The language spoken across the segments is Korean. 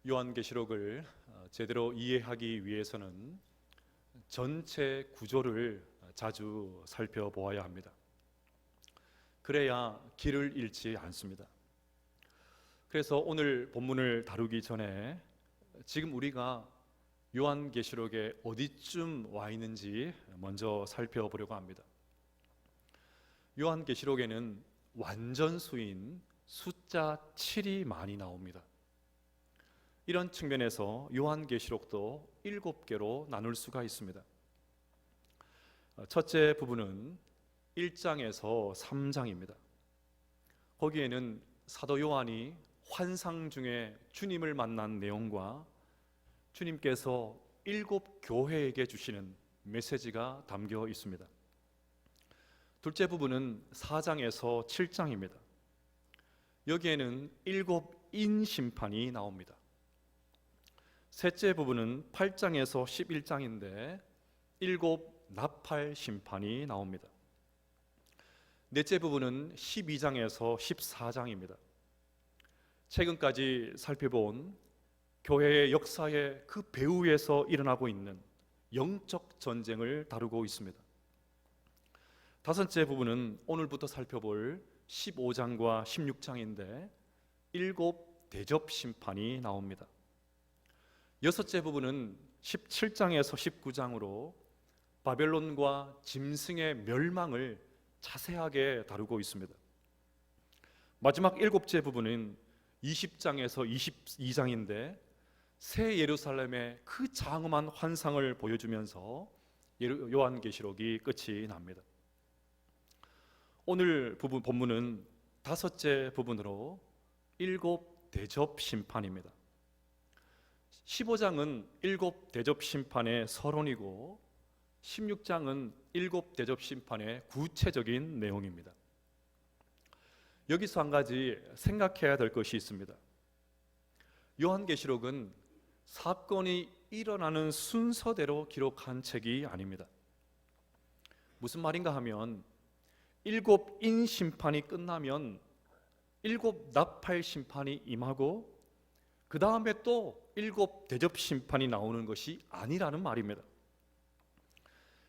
요한계시록을 제대로 이해하기 위해서는 전체 구조를 자주 살펴보아야 합니다. 그래야 길을 잃지 않습니다. 그래서 오늘 본문을 다루기 전에 지금 우리가 요한계시록에 어디쯤 와 있는지 먼저 살펴보려고 합니다. 요한계시록에는 완전수인 숫자 7이 많이 나옵니다. 이런 측면에서 요한계시록도 7개로 나눌 수가 있습니다. 첫째 부분은 1장에서 3장입니다. 거기에는 사도 요한이 환상 중에 주님을 만난 내용과 주님께서 7교회에게 주시는 메시지가 담겨 있습니다. 둘째 부분은 4장에서 7장입니다. 여기에는 7인 심판이 나옵니다. 셋째 부분은 8장에서 11장인데 7 나팔 심판이 나옵니다. 넷째 부분은 12장에서 14장입니다. 최근까지 살펴본 교회의 역사의 그 배후에서 일어나고 있는 영적 전쟁을 다루고 있습니다. 다섯째 부분은 오늘부터 살펴볼 15장과 16장인데 7 대접 심판이 나옵니다. 여섯째 부분은 17장에서 19장으로 바벨론과 짐승의 멸망을 자세하게 다루고 있습니다. 마지막 7째 부분은 20장에서 22장인데 새 예루살렘의 그 장엄한 환상을 보여주면서 요한계시록이 끝이 납니다. 오늘 본문은 5째 부분으로 7 대접 심판입니다. 15장은 7 대접 심판의 서론이고 16장은 7 대접 심판의 구체적인 내용입니다. 여기서 한 가지 생각해야 될 것이 있습니다. 요한계시록은 사건이 일어나는 순서대로 기록한 책이 아닙니다. 무슨 말인가 하면 7인 심판이 끝나면 7 나팔 심판이 임하고 그 다음에 또 7 대접 심판이 나오는 것이 아니라는 말입니다.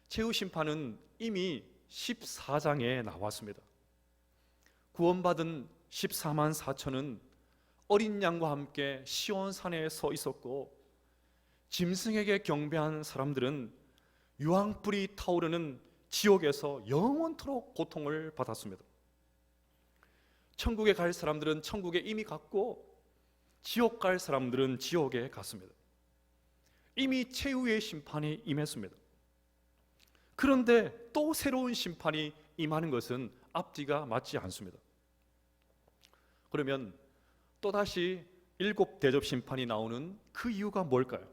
최후 심판은 이미 14장에 나왔습니다. 구원받은 14만 4천은 어린 양과 함께 시온산에 서 있었고 짐승에게 경배한 사람들은 유황불이 타오르는 지옥에서 영원토록 고통을 받았습니다. 천국에 갈 사람들은 천국에 이미 갔고 지옥 갈 사람들은 지옥에 갔습니다. 이미 최후의 심판이 임했습니다. 그런데 또 새로운 심판이 임하는 것은 앞뒤가 맞지 않습니다. 그러면 또다시 7 대접 심판이 나오는 그 이유가 뭘까요?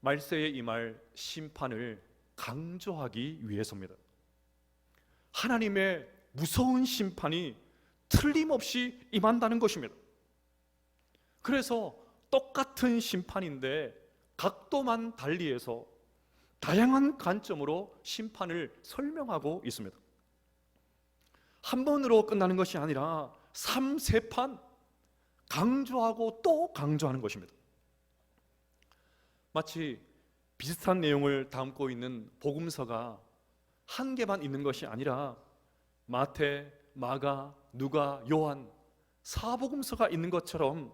말세에 임할 심판을 강조하기 위해서입니다. 하나님의 무서운 심판이 틀림없이 임한다는 것입니다. 그래서 똑같은 심판인데 각도만 달리해서 다양한 관점으로 심판을 설명하고 있습니다. 한 번으로 끝나는 것이 아니라 3, 4판 강조하고 또 강조하는 것입니다. 마치 비슷한 내용을 담고 있는 복음서가 한 개만 있는 것이 아니라 마태, 마가, 누가, 요한 사복음서가 있는 것처럼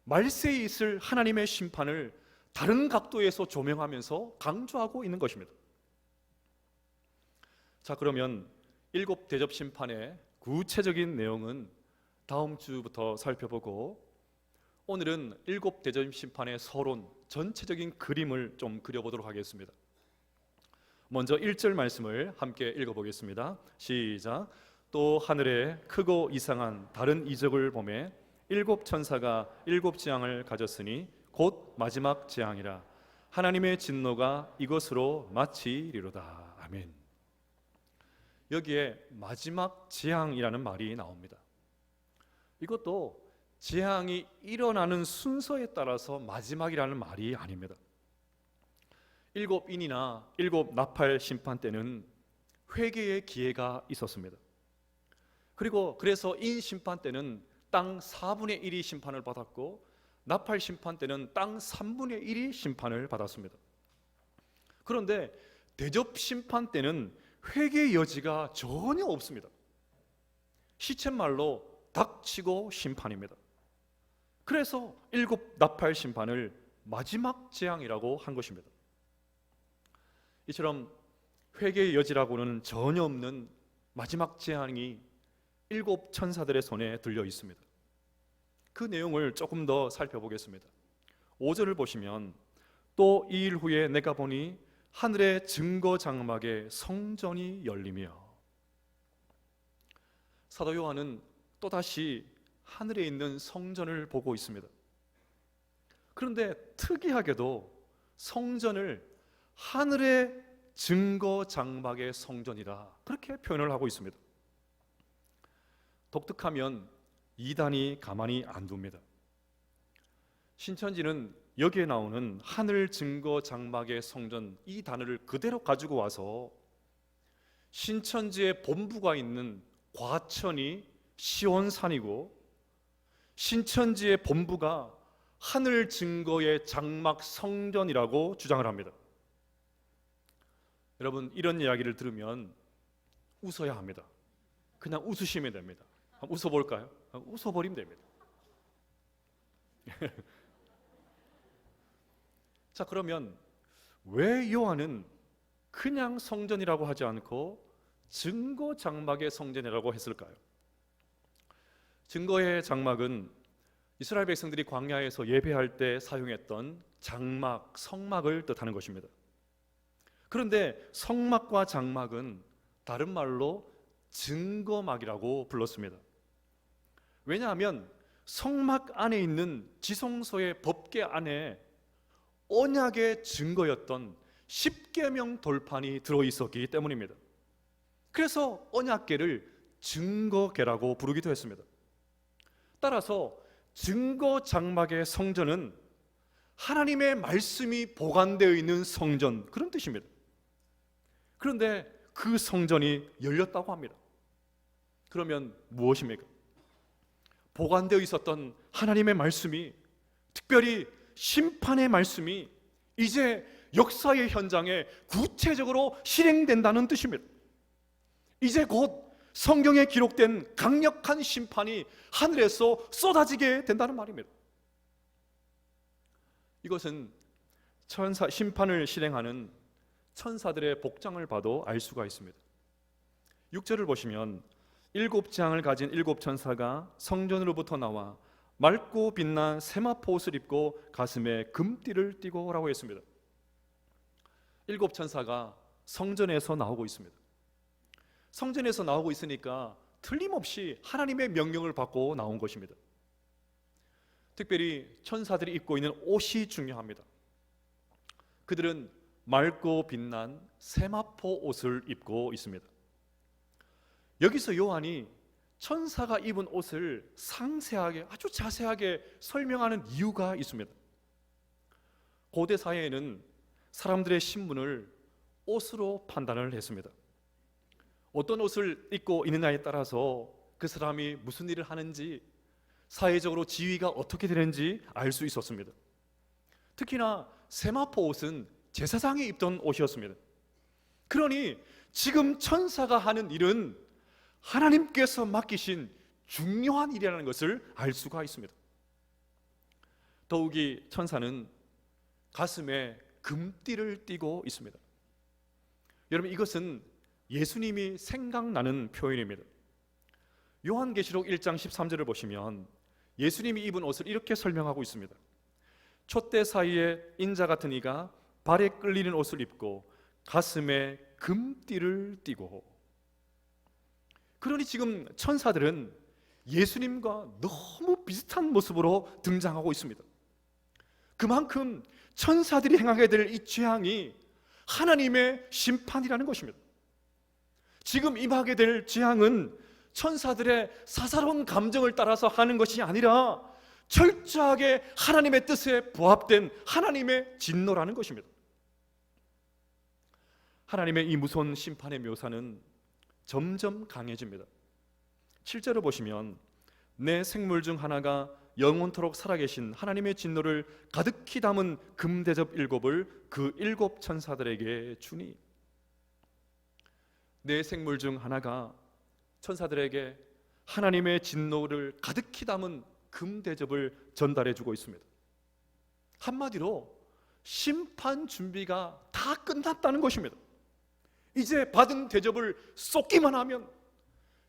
말세에 있을 하나님의 심판을 다른 각도에서 조명하면서 강조하고 있는 것입니다. 자, 그러면 7 대접 심판의 구체적인 내용은 다음 주부터 살펴보고 오늘은 7 대접 심판의 서론, 전체적인 그림을 좀 그려보도록 하겠습니다. 먼저 1절 말씀을 함께 읽어보겠습니다. 시작. 또 하늘에 크고 이상한 다른 이적을 보매 7 천사가 7 재앙을 가졌으니 곧 마지막 재앙이라. 하나님의 진노가 이것으로 마치리로다. 아멘. 여기에 마지막 재앙이라는 말이 나옵니다. 이것도 재앙이 일어나는 순서에 따라서 마지막이라는 말이 아닙니다. 7인이나 7 나팔 심판 때는 회개의 기회가 있었습니다. 그래서 인 심판 때는 땅 4분의 1이 심판을 받았고 나팔 심판 때는 땅 3분의 1이 심판을 받았습니다. 그런데 대접 심판 때는 회개의 여지가 전혀 없습니다. 시쳇말로 닥치고 심판입니다. 그래서 7 나팔 심판을 마지막 재앙이라고 한 것입니다. 이처럼 회개의 여지라고는 전혀 없는 마지막 재앙이 7 천사들의 손에 들려 있습니다. 그 내용을 조금 더 살펴보겠습니다. 5절을 보시면 또 이 일 후에 내가 보니 하늘의 증거 장막에 성전이 열리며, 사도 요한은 또다시 하늘에 있는 성전을 보고 있습니다. 그런데 특이하게도 성전을 하늘의 증거 장막의 성전이다, 그렇게 표현을 하고 있습니다. 독특하면 이단이 가만히 안 둡니다. 신천지는 여기에 나오는 하늘 증거 장막의 성전, 이 단어를 그대로 가지고 와서 신천지의 본부가 있는 과천이 시온산이고 신천지의 본부가 하늘 증거의 장막 성전이라고 주장을 합니다. 여러분, 이런 이야기를 들으면 웃어야 합니다. 그냥 웃으시면 됩니다. 한번 웃어볼까요? 웃어버리면 됩니다. 자, 그러면 왜 요한은 그냥 성전이라고 하지 않고 증거 장막의 성전이라고 했을까요? 증거의 장막은 이스라엘 백성들이 광야에서 예배할 때 사용했던 장막, 성막을 뜻하는 것입니다. 그런데 성막과 장막은 다른 말로 증거막이라고 불렀습니다. 왜냐하면 성막 안에 있는 지성소의 법궤 안에 언약의 증거였던 십계명 돌판이 들어있었기 때문입니다. 그래서 언약궤를 증거궤라고 부르기도 했습니다. 따라서 증거 장막의 성전은 하나님의 말씀이 보관되어 있는 성전, 그런 뜻입니다. 그런데 그 성전이 열렸다고 합니다. 그러면 무엇입니까? 보관되어 있었던 하나님의 말씀이, 특별히 심판의 말씀이 이제 역사의 현장에 구체적으로 실행된다는 뜻입니다. 이제 곧 성경에 기록된 강력한 심판이 하늘에서 쏟아지게 된다는 말입니다. 이것은 심판을 실행하는 천사들의 복장을 봐도 알 수가 있습니다. 6절을 보시면 7장을 가진 7 천사가 성전으로부터 나와 맑고 빛난 세마포 옷을 입고 가슴에 금띠를 띠고 라고 했습니다. 7 천사가 성전에서 나오고 있습니다. 성전에서 나오고 있으니까 틀림없이 하나님의 명령을 받고 나온 것입니다. 특별히 천사들이 입고 있는 옷이 중요합니다. 그들은 맑고 빛난 세마포 옷을 입고 있습니다. 여기서 요한이 천사가 입은 옷을 상세하게, 아주 자세하게 설명하는 이유가 있습니다. 고대 사회에는 사람들의 신분을 옷으로 판단을 했습니다. 어떤 옷을 입고 있느냐에 따라서 그 사람이 무슨 일을 하는지, 사회적으로 지위가 어떻게 되는지 알 수 있었습니다. 특히나 세마포 옷은 제사장이 입던 옷이었습니다. 그러니 지금 천사가 하는 일은 하나님께서 맡기신 중요한 일이라는 것을 알 수가 있습니다. 더욱이 천사는 가슴에 금띠를 띠고 있습니다. 여러분, 이것은 예수님이 생각나는 표현입니다. 요한계시록 1장 13절을 보시면 예수님이 입은 옷을 이렇게 설명하고 있습니다. 촛대 사이에 인자 같은 이가 발에 끌리는 옷을 입고 가슴에 금띠를 띠고. 그러니 지금 천사들은 예수님과 너무 비슷한 모습으로 등장하고 있습니다. 그만큼 천사들이 행하게 될 이 재앙이 하나님의 심판이라는 것입니다. 지금 임하게 될 재앙은 천사들의 사사로운 감정을 따라서 하는 것이 아니라 철저하게 하나님의 뜻에 부합된 하나님의 진노라는 것입니다. 하나님의 이 무서운 심판의 묘사는 점점 강해집니다. 7절을 보시면 내 생물 중 하나가 영원토록 살아계신 하나님의 진노를 가득히 담은 금대접 일곱을 그 일곱 천사들에게 주니, 네 생물 중 하나가 천사들에게 하나님의 진노를 가득히 담은 금대접을 전달해 주고 있습니다. 한마디로 심판 준비가 다 끝났다는 것입니다. 이제 받은 대접을 쏟기만 하면,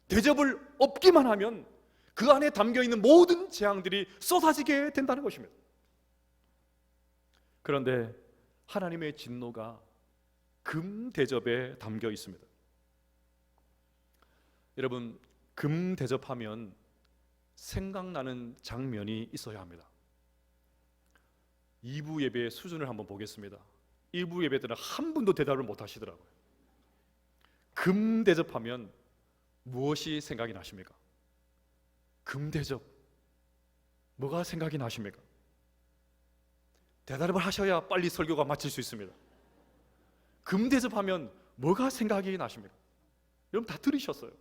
대접을 엎기만 하면 그 안에 담겨있는 모든 재앙들이 쏟아지게 된다는 것입니다. 그런데 하나님의 진노가 금대접에 담겨 있습니다. 여러분, 금대접하면 생각나는 장면이 있어야 합니다. 2부 예배의 수준을 한번 보겠습니다. 1부 예배 때는 한 분도 대답을 못 하시더라고요. 금대접하면 무엇이 생각이 나십니까? 금대접, 뭐가 생각이 나십니까? 대답을 하셔야 빨리 설교가 마칠 수 있습니다. 금대접하면 뭐가 생각이 나십니까? 여러분 다 들으셨어요.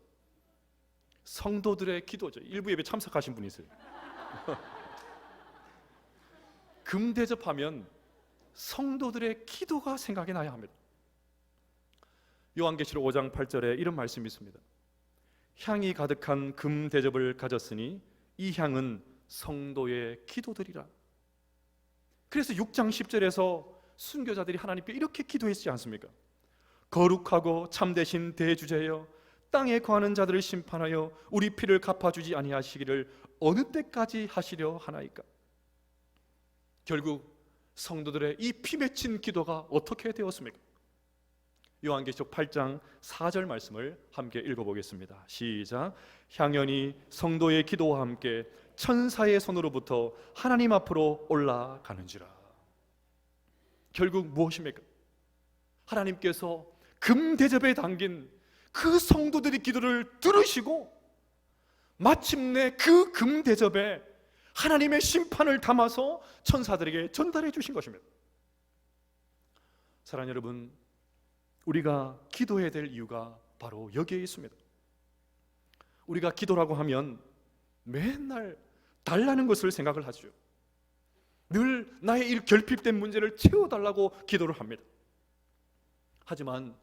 성도들의 기도죠. 일부 예배 참석하신 분이 있어요. 금대접하면 성도들의 기도가 생각이 나야 합니다. 요한계시록 5장 8절에 이런 말씀이 있습니다. 향이 가득한 금대접을 가졌으니 이 향은 성도의 기도들이라. 그래서 6장 10절에서 순교자들이 하나님께 이렇게 기도했지 않습니까? 거룩하고 참되신 대주제여, 땅에 거하는 자들을 심판하여 우리 피를 갚아주지 아니하시기를 어느 때까지 하시려 하나이까? 결국 성도들의 이 피 맺힌 기도가 어떻게 되었습니까? 요한계시록 8장 4절 말씀을 함께 읽어보겠습니다. 시작. 향연이 성도의 기도와 함께 천사의 손으로부터 하나님 앞으로 올라가는지라. 결국 무엇입니까? 하나님께서 금대접에 담긴 그 성도들의 기도를 들으시고 마침내 그 금대접에 하나님의 심판을 담아서 천사들에게 전달해 주신 것입니다. 사랑하는 여러분, 우리가 기도해야 될 이유가 바로 여기에 있습니다. 우리가 기도라고 하면 맨날 달라는 것을 생각을 하죠. 늘 나의 이 결핍된 문제를 채워달라고 기도를 합니다. 하지만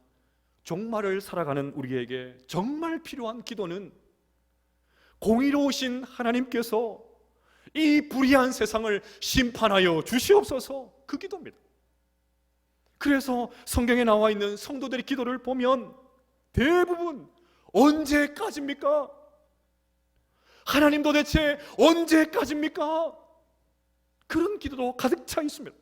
종말을 살아가는 우리에게 정말 필요한 기도는 공의로우신 하나님께서 이 불의한 세상을 심판하여 주시옵소서, 그 기도입니다. 그래서 성경에 나와 있는 성도들의 기도를 보면 대부분 언제까지입니까? 하나님 도대체 언제까지입니까? 그런 기도도 가득 차 있습니다.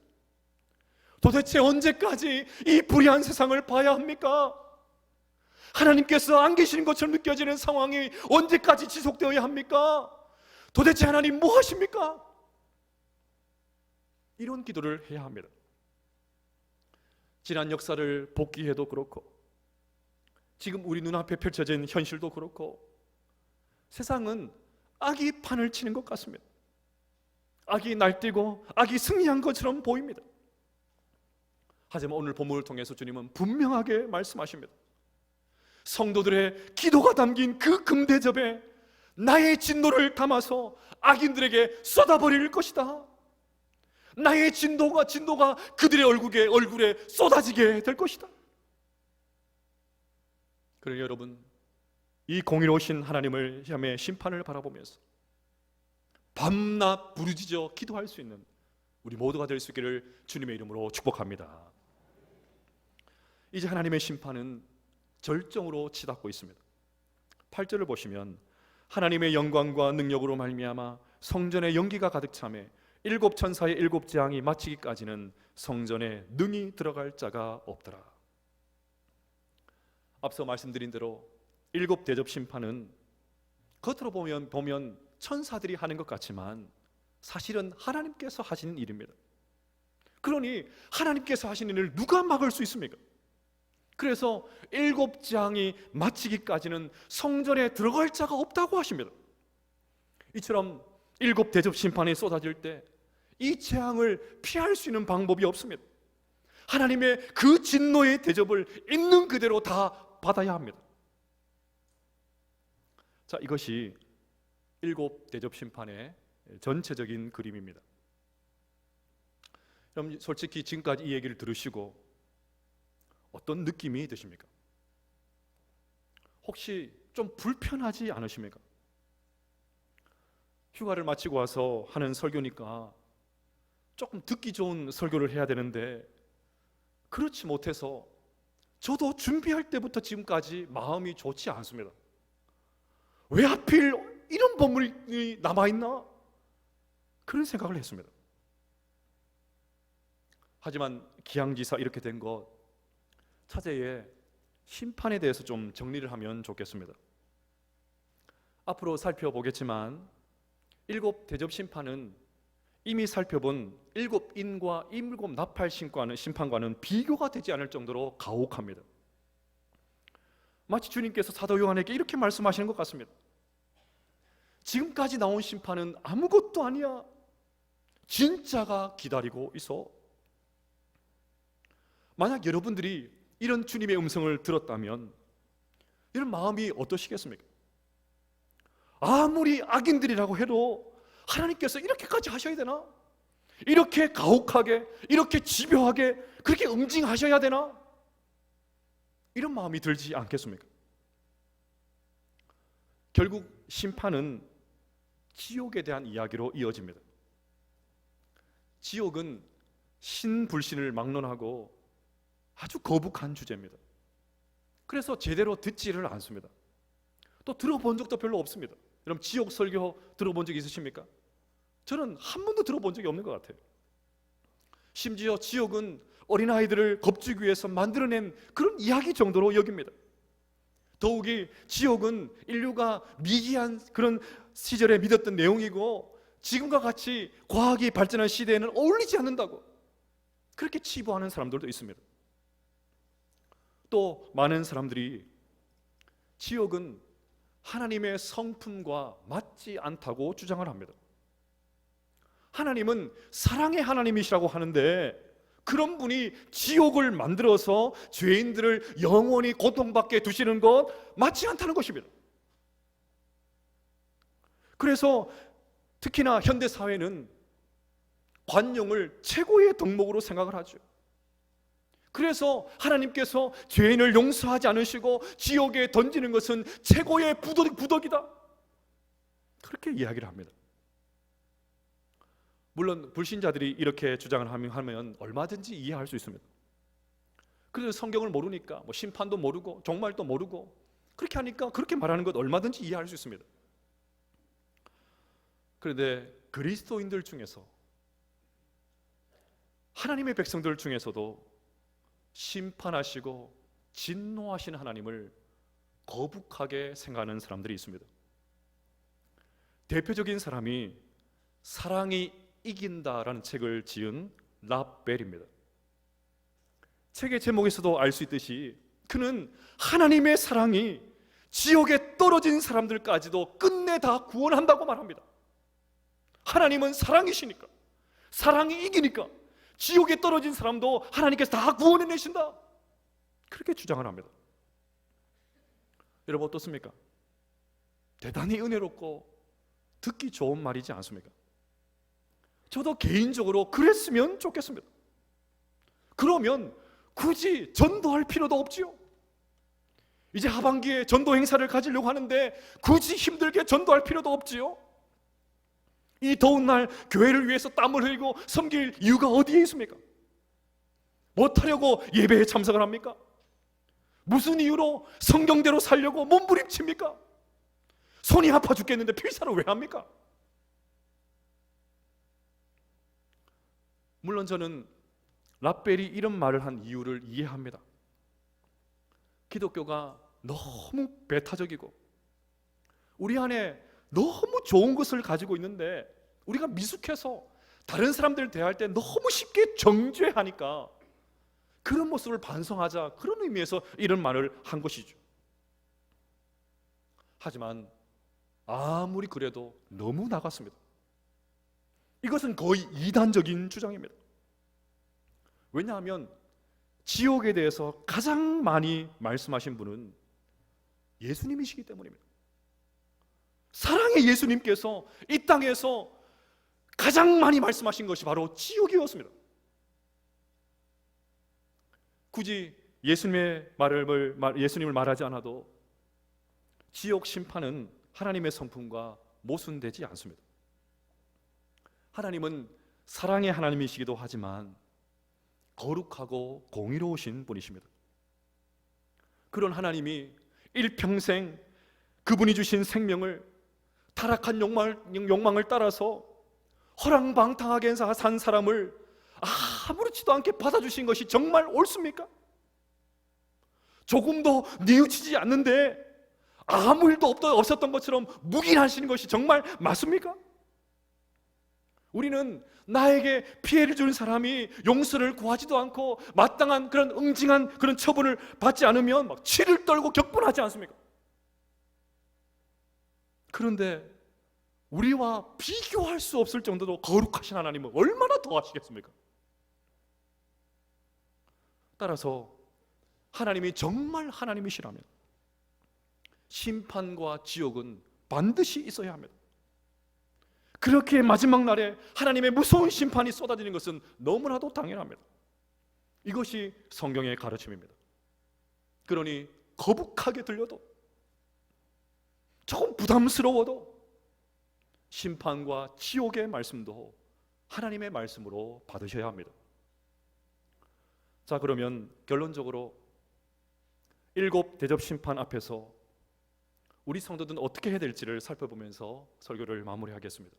도대체 언제까지 이 불의한 세상을 봐야 합니까? 하나님께서 안 계시는 것처럼 느껴지는 상황이 언제까지 지속되어야 합니까? 도대체 하나님 뭐 하십니까? 이런 기도를 해야 합니다. 지난 역사를 복귀해도 그렇고 지금 우리 눈앞에 펼쳐진 현실도 그렇고 세상은 악이 판을 치는 것 같습니다. 악이 날뛰고 악이 승리한 것처럼 보입니다. 하지만 오늘 본문을 통해서 주님은 분명하게 말씀하십니다. 성도들의 기도가 담긴 그 금대접에 나의 진노를 담아서 악인들에게 쏟아버릴 것이다. 나의 진노가 그들의 얼굴에 쏟아지게 될 것이다. 그러니 여러분, 이 공의로우신 하나님을 향해 심판을 바라보면서 밤낮 부르짖어 기도할 수 있는 우리 모두가 될 수 있기를 주님의 이름으로 축복합니다. 이제 하나님의 심판은 절정으로 치닫고 있습니다. 8절을 보시면 하나님의 영광과 능력으로 말미암아 성전에 연기가 가득 차매 일곱 천사의 일곱 재앙이 마치기까지는 성전에 능히 들어갈 자가 없더라. 앞서 말씀드린 대로 일곱 대접 심판은 겉으로 보면 천사들이 하는 것 같지만 사실은 하나님께서 하시는 일입니다. 그러니 하나님께서 하시는 일을 누가 막을 수 있습니까? 그래서 일곱 재앙이 마치기까지는 성전에 들어갈 자가 없다고 하십니다. 이처럼 일곱 대접 심판이 쏟아질 때 이 재앙을 피할 수 있는 방법이 없습니다. 하나님의 그 진노의 대접을 있는 그대로 다 받아야 합니다. 자, 이것이 일곱 대접 심판의 전체적인 그림입니다. 그럼 솔직히 지금까지 이 얘기를 들으시고 어떤 느낌이 드십니까? 혹시 좀 불편하지 않으십니까? 휴가를 마치고 와서 하는 설교니까 조금 듣기 좋은 설교를 해야 되는데 그렇지 못해서 저도 준비할 때부터 지금까지 마음이 좋지 않습니다. 왜 하필 이런 본문이 남아있나? 그런 생각을 했습니다. 하지만 기양지사 이렇게 된 것 차제에 심판에 대해서 좀 정리를 하면 좋겠습니다. 앞으로 살펴보겠지만 7 대접 심판은 이미 살펴본 7 인과 7 나팔 심판과는 비교가 되지 않을 정도로 가혹합니다. 마치 주님께서 사도 요한에게 이렇게 말씀하시는 것 같습니다. 지금까지 나온 심판은 아무것도 아니야. 진짜가 기다리고 있어. 만약 여러분들이 이런 주님의 음성을 들었다면 이런 마음이 어떠시겠습니까? 아무리 악인들이라고 해도 하나님께서 이렇게까지 하셔야 되나? 이렇게 가혹하게, 이렇게 집요하게, 그렇게 응징하셔야 되나? 이런 마음이 들지 않겠습니까? 결국 심판은 지옥에 대한 이야기로 이어집니다. 지옥은 신불신을 막론하고 아주 거북한 주제입니다. 그래서 제대로 듣지를 않습니다. 또 들어본 적도 별로 없습니다. 여러분 지옥 설교 들어본 적 있으십니까? 저는 한 번도 들어본 적이 없는 것 같아요. 심지어 지옥은 어린아이들을 겁주기 위해서 만들어낸 그런 이야기 정도로 여깁니다. 더욱이 지옥은 인류가 미개한 그런 시절에 믿었던 내용이고 지금과 같이 과학이 발전한 시대에는 어울리지 않는다고 그렇게 치부하는 사람들도 있습니다. 또 많은 사람들이 지옥은 하나님의 성품과 맞지 않다고 주장을 합니다. 하나님은 사랑의 하나님이시라고 하는데 그런 분이 지옥을 만들어서 죄인들을 영원히 고통받게 두시는 것 맞지 않다는 것입니다. 그래서 특히나 현대 사회는 관용을 최고의 덕목으로 생각을 하죠. 그래서 하나님께서 죄인을 용서하지 않으시고 지옥에 던지는 것은 최고의 부덕이다. 그렇게 이야기를 합니다. 물론 불신자들이 이렇게 주장을 하면 얼마든지 이해할 수 있습니다. 그래서 성경을 모르니까 심판도 모르고 종말도 모르고 그렇게 하니까 그렇게 말하는 것 얼마든지 이해할 수 있습니다. 그런데 그리스도인들 중에서 하나님의 백성들 중에서도 심판하시고 진노하시는 하나님을 거북하게 생각하는 사람들이 있습니다. 대표적인 사람이 사랑이 이긴다라는 책을 지은 라벨입니다. 책의 제목에서도 알 수 있듯이 그는 하나님의 사랑이 지옥에 떨어진 사람들까지도 끝내 다 구원한다고 말합니다. 하나님은 사랑이시니까, 사랑이 이기니까 지옥에 떨어진 사람도 하나님께서 다 구원해내신다, 그렇게 주장을 합니다. 여러분 어떻습니까? 대단히 은혜롭고 듣기 좋은 말이지 않습니까? 저도 개인적으로 그랬으면 좋겠습니다. 그러면 굳이 전도할 필요도 없지요. 이제 하반기에 전도 행사를 가지려고 하는데 굳이 힘들게 전도할 필요도 없지요. 이 더운 날 교회를 위해서 땀을 흘리고 섬길 이유가 어디에 있습니까? 못하려고 예배에 참석을 합니까? 무슨 이유로 성경대로 살려고 몸부림칩니까? 손이 아파 죽겠는데 필사를 왜 합니까? 물론 저는 라벨이 이런 말을 한 이유를 이해합니다. 기독교가 너무 배타적이고 우리 안에 너무 좋은 것을 가지고 있는데 우리가 미숙해서 다른 사람들 대할 때 너무 쉽게 정죄하니까 그런 모습을 반성하자, 그런 의미에서 이런 말을 한 것이죠. 하지만 아무리 그래도 너무 나갔습니다. 이것은 거의 이단적인 주장입니다. 왜냐하면 지옥에 대해서 가장 많이 말씀하신 분은 예수님이시기 때문입니다. 사랑의 예수님께서 이 땅에서 가장 많이 말씀하신 것이 바로 지옥이었습니다. 굳이 예수님을 말하지 않아도 지옥 심판은 하나님의 성품과 모순되지 않습니다. 하나님은 사랑의 하나님이시기도 하지만 거룩하고 공의로우신 분이십니다. 그런 하나님이 일평생 그분이 주신 생명을 타락한 욕망을 따라서 허랑방탕하게 산 사람을 아무렇지도 않게 받아주신 것이 정말 옳습니까? 조금도 뉘우치지 않는데 아무 일도 없었던 것처럼 묵인하시는 것이 정말 맞습니까? 우리는 나에게 피해를 준 사람이 용서를 구하지도 않고 마땅한 그런 응징한 그런 처분을 받지 않으면 막 치를 떨고 격분하지 않습니까? 그런데 우리와 비교할 수 없을 정도로 거룩하신 하나님은 얼마나 더 하시겠습니까? 따라서 하나님이 정말 하나님이시라면 심판과 지옥은 반드시 있어야 합니다. 그렇게 마지막 날에 하나님의 무서운 심판이 쏟아지는 것은 너무나도 당연합니다. 이것이 성경의 가르침입니다. 그러니 거북하게 들려도 조금 부담스러워도 심판과 지옥의 말씀도 하나님의 말씀으로 받으셔야 합니다. 자, 그러면 결론적으로 7 대접 심판 앞에서 우리 성도들은 어떻게 해야 될지를 살펴보면서 설교를 마무리하겠습니다.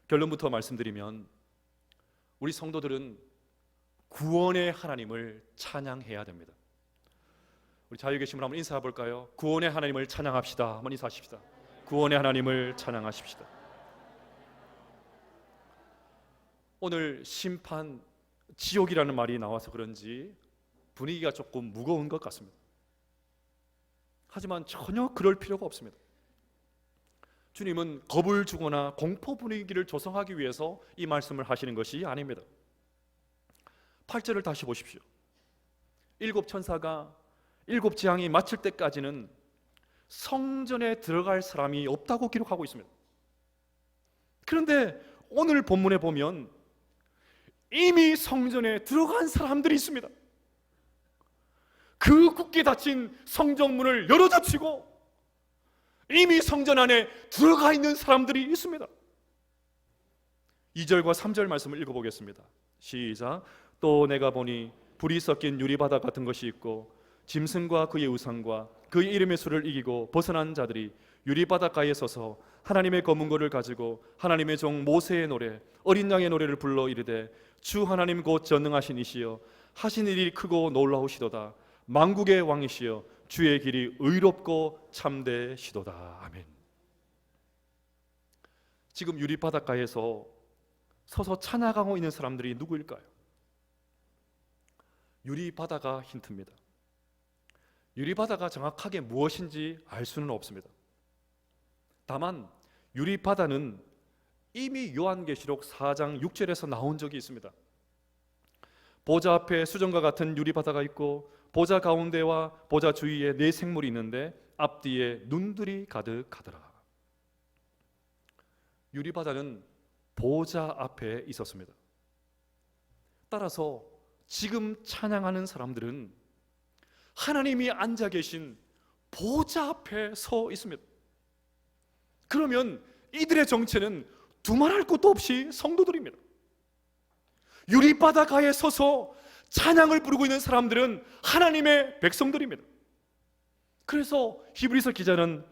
결론부터 말씀드리면 우리 성도들은 구원의 하나님을 찬양해야 됩니다. 우리 자유 계신 분 한번 인사해 볼까요? 구원의 하나님을 찬양합시다. 한번 인사하십시다. 구원의 하나님을 찬양하십시다. 오늘 심판, 지옥이라는 말이 나와서 그런지 분위기가 조금 무거운 것 같습니다. 하지만 전혀 그럴 필요가 없습니다. 주님은 겁을 주거나 공포 분위기를 조성하기 위해서 이 말씀을 하시는 것이 아닙니다. 8절을 다시 보십시오. 7 천사가 7 재앙이 마칠 때까지는 성전에 들어갈 사람이 없다고 기록하고 있습니다. 그런데 오늘 본문에 보면 이미 성전에 들어간 사람들이 있습니다. 그 굳게 닫힌 성전문을 열어젖히고 이미 성전 안에 들어가 있는 사람들이 있습니다. 2절과 3절 말씀을 읽어보겠습니다. 시작. 또 내가 보니 불이 섞인 유리바다 같은 것이 있고 짐승과 그의 우상과 그의 이름의 수를 이기고 벗어난 자들이 유리바닷가에 서서 하나님의 검은고를 가지고 하나님의 종 모세의 노래 어린 양의 노래를 불러 이르되 주 하나님 곧 전능하신 이시여 하신 일이 크고 놀라우시도다. 만국의 왕이시여 주의 길이 의롭고 참되시도다. 아멘. 지금 유리바닷가에서 서서 찬양하고 있는 사람들이 누구일까요? 유리바다가 힌트입니다. 유리바다가 정확하게 무엇인지 알 수는 없습니다. 다만 유리바다는 이미 요한계시록 4장 6절에서 나온 적이 있습니다. 보좌 앞에 수정과 같은 유리바다가 있고 보좌 가운데와 보좌 주위에 4 생물이 있는데 앞뒤에 눈들이 가득하더라. 유리바다는 보좌 앞에 있었습니다. 따라서 지금 찬양하는 사람들은 하나님이 앉아 계신 보좌 앞에 서 있습니다. 그러면 이들의 정체는 두말할 것도 없이 성도들입니다. 유리바다가에 서서 찬양을 부르고 있는 사람들은 하나님의 백성들입니다. 그래서 히브리서 기자는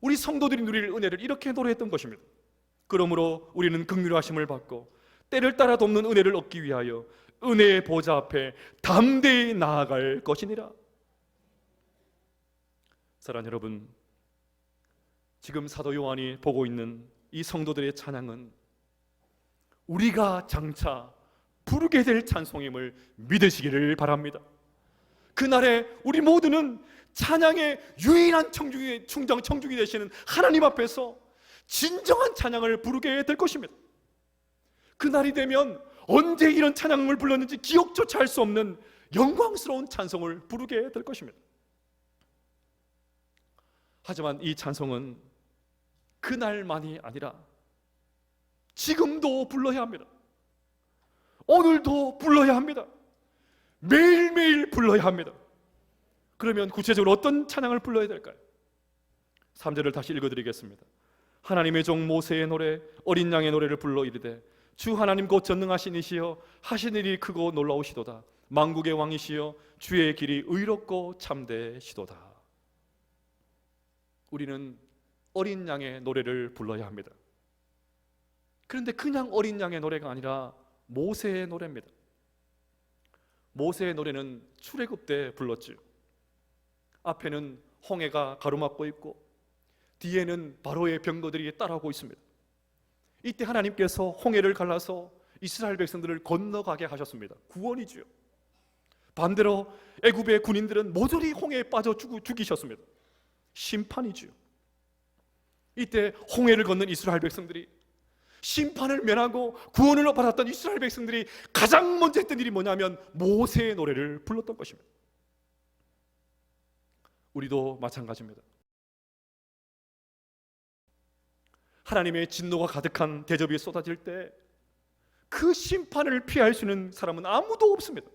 우리 성도들이 누릴 은혜를 이렇게 노래했던 것입니다. 그러므로 우리는 긍휼하심을 받고 때를 따라 돕는 은혜를 얻기 위하여 은혜의 보좌 앞에 담대히 나아갈 것이니라. 사랑하는 여러분, 지금 사도 요한이 보고 있는 이 성도들의 찬양은 우리가 장차 부르게 될 찬송임을 믿으시기를 바랍니다. 그날에 우리 모두는 찬양의 유일한 청중이 되시는 하나님 앞에서 진정한 찬양을 부르게 될 것입니다. 그날이 되면 언제 이런 찬양을 불렀는지 기억조차 할 수 없는 영광스러운 찬송을 부르게 될 것입니다. 하지만 이 찬송은 그날만이 아니라 지금도 불러야 합니다. 오늘도 불러야 합니다. 매일매일 불러야 합니다. 그러면 구체적으로 어떤 찬양을 불러야 될까요? 3절을 다시 읽어드리겠습니다. 하나님의 종 모세의 노래, 어린 양의 노래를 불러 이르되 주 하나님 곧 전능하신 이시여 하신 일이 크고 놀라우시도다. 만국의 왕이시여 주의 길이 의롭고 참되시도다. 우리는 어린 양의 노래를 불러야 합니다. 그런데 그냥 어린 양의 노래가 아니라 모세의 노래입니다. 모세의 노래는 출애굽 때 불렀지요. 앞에는 홍해가 가로막고 있고 뒤에는 바로의 병거들이 따라오고 있습니다. 이때 하나님께서 홍해를 갈라서 이스라엘 백성들을 건너가게 하셨습니다. 구원이지요. 반대로 애굽의 군인들은 모조리 홍해에 빠져 죽이셨습니다. 심판이지요. 이때 홍해를 건넌 이스라엘 백성들이, 심판을 면하고 구원을 받았던 이스라엘 백성들이 가장 먼저 했던 일이 뭐냐면 모세의 노래를 불렀던 것입니다. 우리도 마찬가지입니다. 하나님의 진노가 가득한 대접이 쏟아질 때 그 심판을 피할 수 있는 사람은 아무도 없습니다.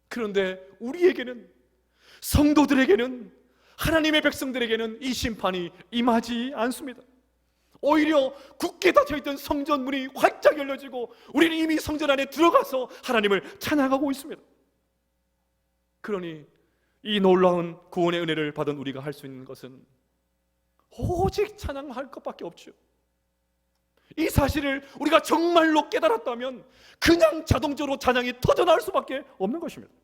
그런데 우리에게는, 성도들에게는, 하나님의 백성들에게는 이 심판이 임하지 않습니다. 오히려 굳게 닫혀있던 성전 문이 활짝 열려지고 우리는 이미 성전 안에 들어가서 하나님을 찬양하고 있습니다. 그러니 이 놀라운 구원의 은혜를 받은 우리가 할 수 있는 것은 오직 찬양할 것밖에 없죠. 이 사실을 우리가 정말로 깨달았다면 그냥 자동적으로 찬양이 터져나올 수밖에 없는 것입니다.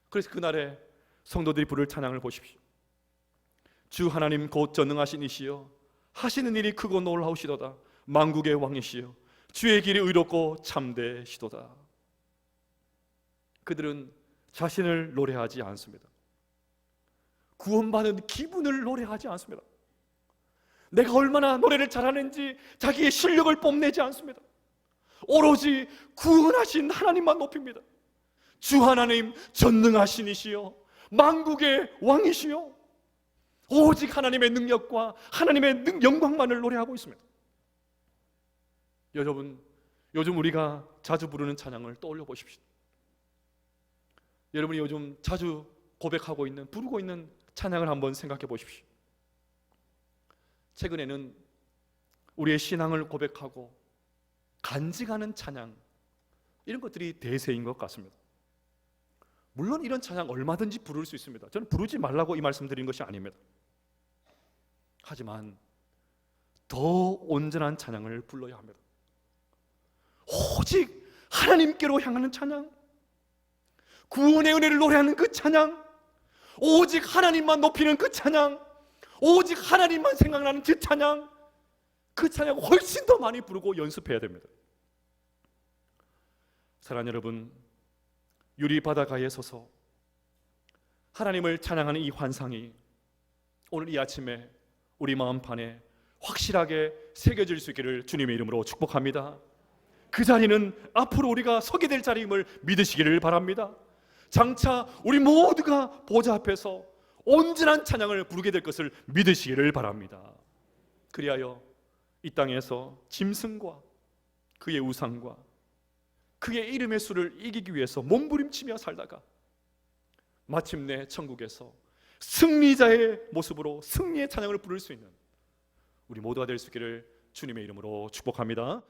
그래서 그날에 성도들이 부를 찬양을 보십시오. 주 하나님 곧 전능하신 이시여 하시는 일이 크고 놀라우시도다. 만국의 왕이시여 주의 길이 의롭고 참되시도다. 그들은 자신을 노래하지 않습니다. 구원받은 기분을 노래하지 않습니다. 내가 얼마나 노래를 잘하는지 자기의 실력을 뽐내지 않습니다. 오로지 구원하신 하나님만 높입니다. 주 하나님 전능하신 이시여 만국의 왕이시여, 오직 하나님의 능력과 하나님의 영광만을 노래하고 있습니다. 여러분, 요즘 우리가 자주 부르는 찬양을 떠올려 보십시오. 여러분이 요즘 자주 고백하고 있는, 부르고 있는 찬양을 한번 생각해 보십시오. 최근에는 우리의 신앙을 고백하고 간직하는 찬양, 이런 것들이 대세인 것 같습니다. 물론 이런 찬양 얼마든지 부를 수 있습니다. 저는 부르지 말라고 이 말씀 드린 것이 아닙니다. 하지만 더 온전한 찬양을 불러야 합니다. 오직 하나님께로 향하는 찬양, 구원의 은혜를 노래하는 그 찬양, 오직 하나님만 높이는 그 찬양, 오직 하나님만 생각나는 그 찬양, 그 찬양 훨씬 더 많이 부르고 연습해야 됩니다. 사랑하는 여러분, 유리 바다가에 서서 하나님을 찬양하는 이 환상이 오늘 이 아침에 우리 마음판에 확실하게 새겨질 수 있기를 주님의 이름으로 축복합니다. 그 자리는 앞으로 우리가 서게 될 자리임을 믿으시기를 바랍니다. 장차 우리 모두가 보좌 앞에서 온전한 찬양을 부르게 될 것을 믿으시기를 바랍니다. 그리하여 이 땅에서 짐승과 그의 우상과 그의 이름의 수를 이기기 위해서 몸부림치며 살다가 마침내 천국에서 승리자의 모습으로 승리의 찬양을 부를 수 있는 우리 모두가 될 수 있기를 주님의 이름으로 축복합니다.